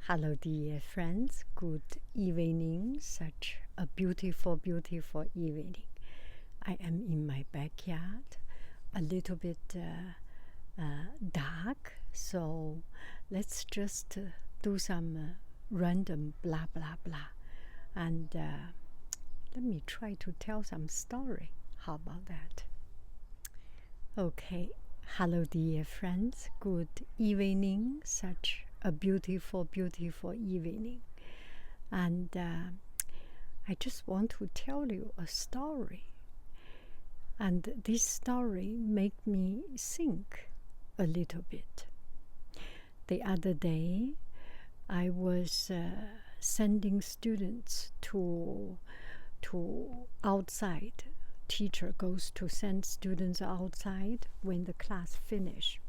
Hello, dear friends. Good evening. Such a beautiful, beautiful evening. I am in my backyard, a little bit dark, so let's just do some random blah blah blah, and let me try to tell some story. How about that? Okay. Hello, dear friends. Good evening. Such a beautiful, beautiful evening. And I just want to tell you a story. And this story made me think a little bit. The other day, I was sending students to outside. Teacher goes to send students outside when the class finish.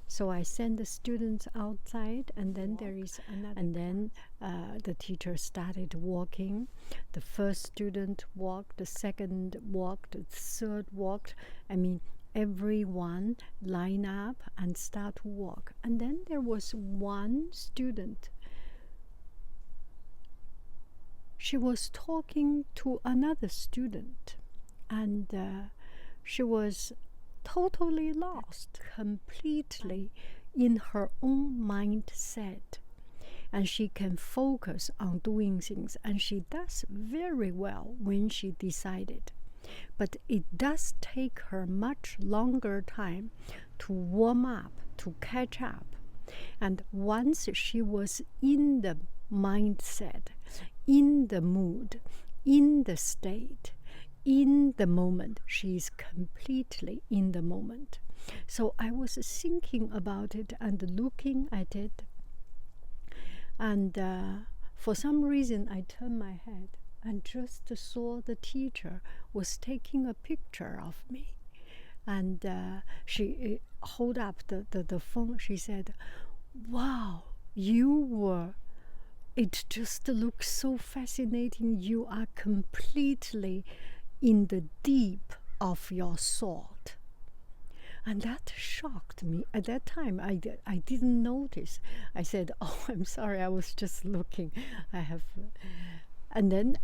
So I send the students outside, and then there is another. And then the teacher started walking. The first student walked, the second walked, the third walked. I mean, everyone line up and start to walk. And then there was one student. She was talking to another student, and she was totally lost, completely in her own mindset, and she can focus on doing things, and she does very well when she decided. But it does take her much longer time to warm up, to catch up. And once she was in the mindset, in the mood, in the state, in the moment, she is completely in the moment. So I was thinking about it and looking at it, and for some reason I turned my head and just saw the teacher was taking a picture of me, and she hold up the phone. She said, "Wow, it just looks so fascinating. You are completely in the deep of your thought." And that shocked me. At that time, I didn't notice. I said, "Oh, I'm sorry, I was just looking. I have..." And then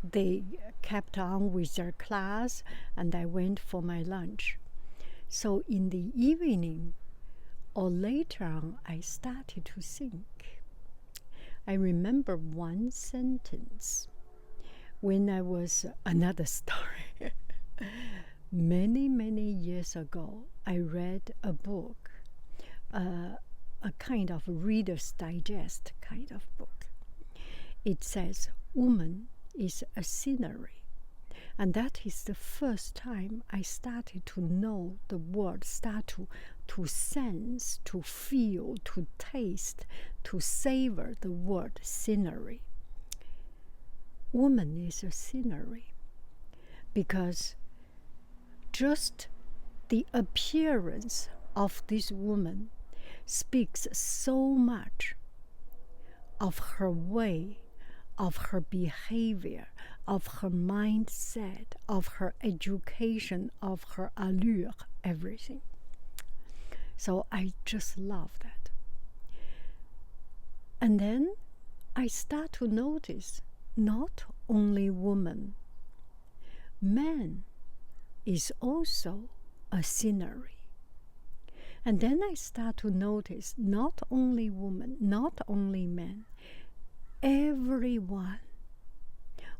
they kept on with their class, and I went for my lunch. So in the evening, or later on, I started to think. I remember one sentence. When I was another story, many years ago, I read a book, a kind of Reader's Digest kind of book. It says, woman is a scenery. And that is the first time I started to know the word, start to sense, to feel, to taste, to savor the word scenery. Woman is a scenery, because just the appearance of this woman speaks so much of her way, of her behavior, of her mindset, of her education, of her allure, everything. So I just love that. And then I start to notice not only woman, man is also a scenery. And then I start to notice not only woman, not only men, everyone,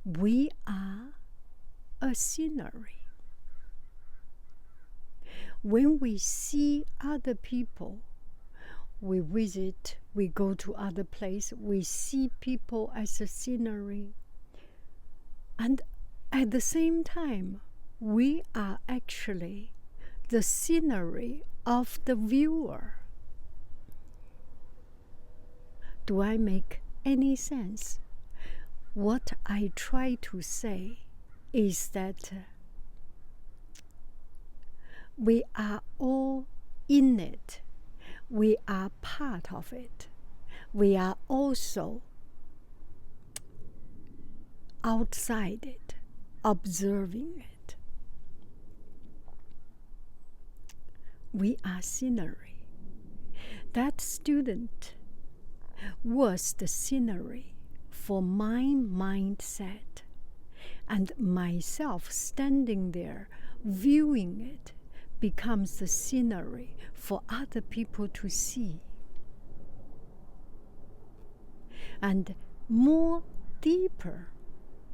we are a scenery. When we see other people, we visit, we go to other places, we see people as a scenery. And at the same time, we are actually the scenery of the viewer. Do I make any sense? What I try to say is that we are all in it. We are part of it. We are also outside it, observing it. We are scenery. That student was the scenery for my mindset, and myself standing there viewing it becomes the scenery for other people to see. And more deeper,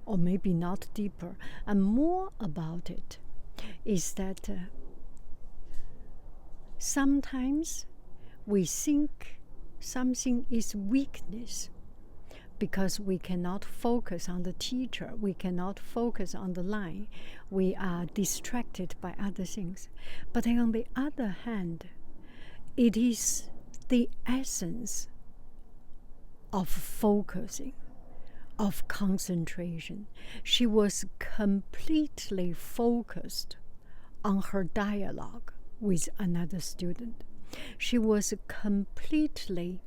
or maybe not deeper, and more about it is that sometimes we think something is weakness because we cannot focus on the teacher, we cannot focus on the line, we are distracted by other things. But on the other hand, it is the essence of focusing, of concentration. She was completely focused on her dialogue with another student. She was completely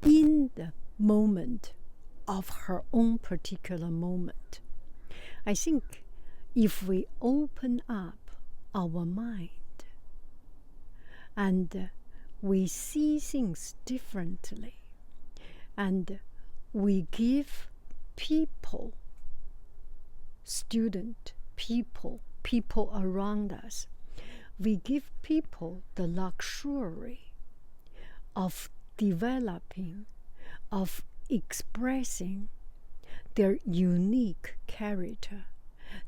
in the moment of her own particular moment. I think if we open up our mind and we see things differently, and we give people, people around us, we give people the luxury of developing, of expressing their unique character,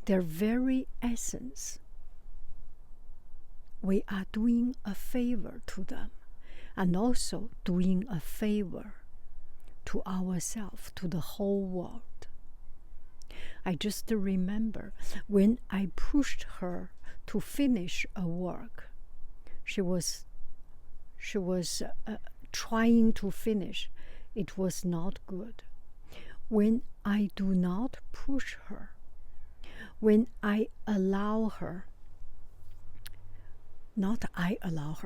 their very essence. We are doing a favor to them, and also doing a favor to ourselves, to the whole world. I just remember when I pushed her to finish a work, she was trying to finish. It was not good. When I do not push her, when I allow her,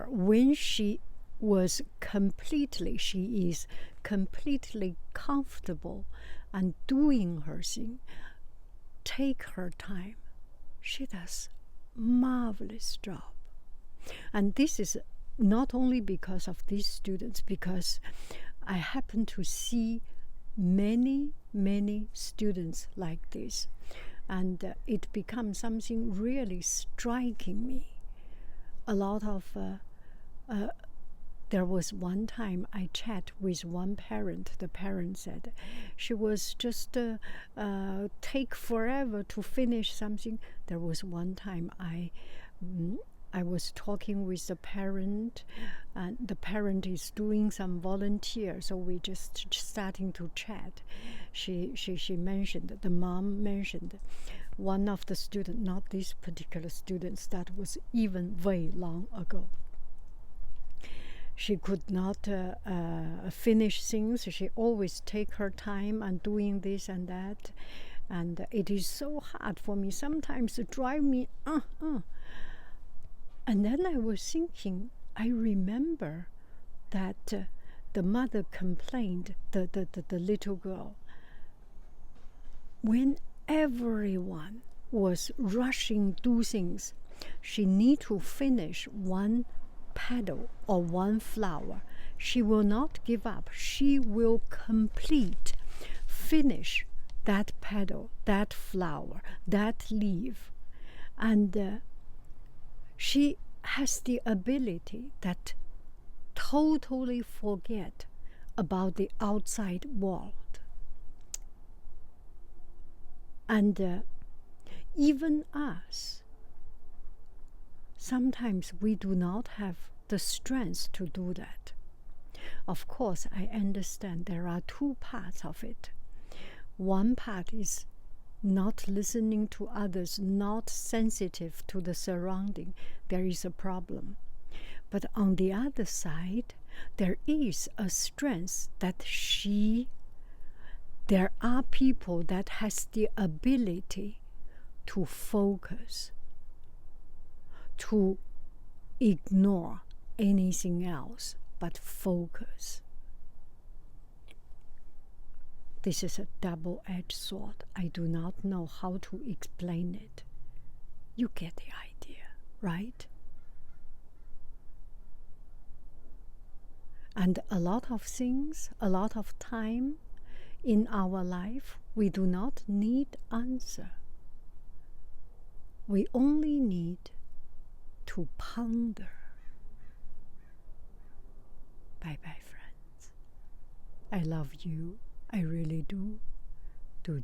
when she is completely comfortable and doing her thing, take her time. She does marvelous job. And this is not only because of these students, because I happen to see many students like this, and it becomes something really striking me. A lot of there was one time I chat with one parent. The parent said she was just take forever to finish something. There was one time I was talking with the parent, and the parent is doing some volunteer, so we just starting to chat. She mentioned, the mom mentioned, one of the students, not this particular students, that was even very long ago. She could not finish things. She always take her time and doing this and that, and it is so hard for me. Sometimes it drive me. And then I was thinking, I remember that the mother complained, the little girl, when everyone was rushing do things, she need to finish one petal or one flower. She will not give up. She will finish that petal, that flower, that leaf. And she has the ability that totally forget about the outside world. And even us, sometimes we do not have the strength to do that. Of course, I understand there are two parts of it. One part is not listening to others, not sensitive to the surrounding. There is a problem. But on the other side, there is a strength that there are people that has the ability to focus, to ignore anything else but focus. This is a double-edged sword. I do not know how to explain it. You get the idea, right? And a lot of things, a lot of time in our life, we do not need answer. We only need to ponder. Bye-bye, friends. I love you. I really do. Do.